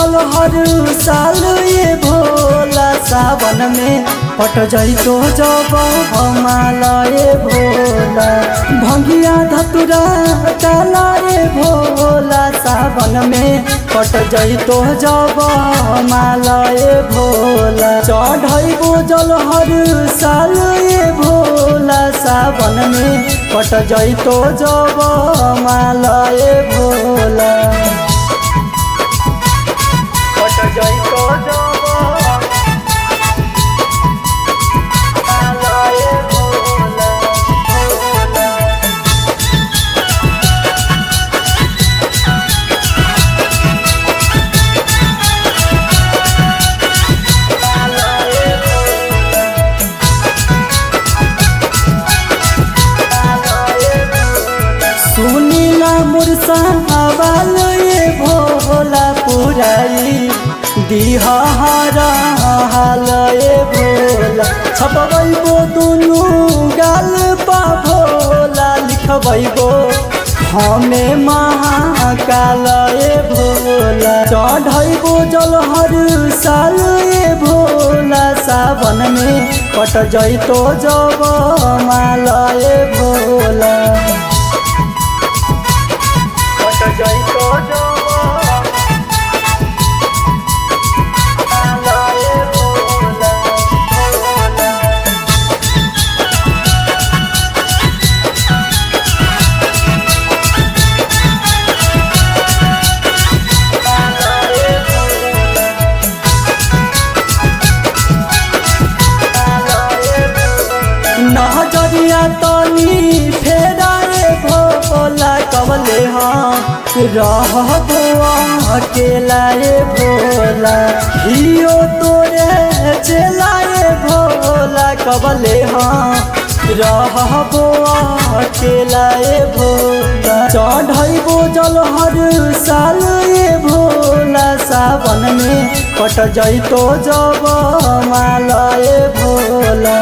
जल हर साल ये भोला सावन में पट जइतो जब हमालय भोला भंगिया धतुरा काला ये भोला सावन में पट जइतो जब हमालय भोला चढ़ैबो जल हर साल ये भोला सावन में पट जइतो जब हमालय भोला पट जइतो जब सुनीला मुरसा हवाल ये भोला पुराई दिहा हरा हाल ये भोला छपबो दुनू गाल पा भोला लिखबो हमें महाकाल ये भोला चढ़ैबो जल हर साल ये भोला सावन में पट जइतो जब मालय भोला जइतो नजरिया तनी फेराए भोला कवले हाँ रहबो अकेला ये भोला हियो तोरे चलाए भोला कवले हाँ रहबो अकेला ये भोला चढ़ैबो जल हर साल ये भोला सावन में पट जइतो जब मालय भोला।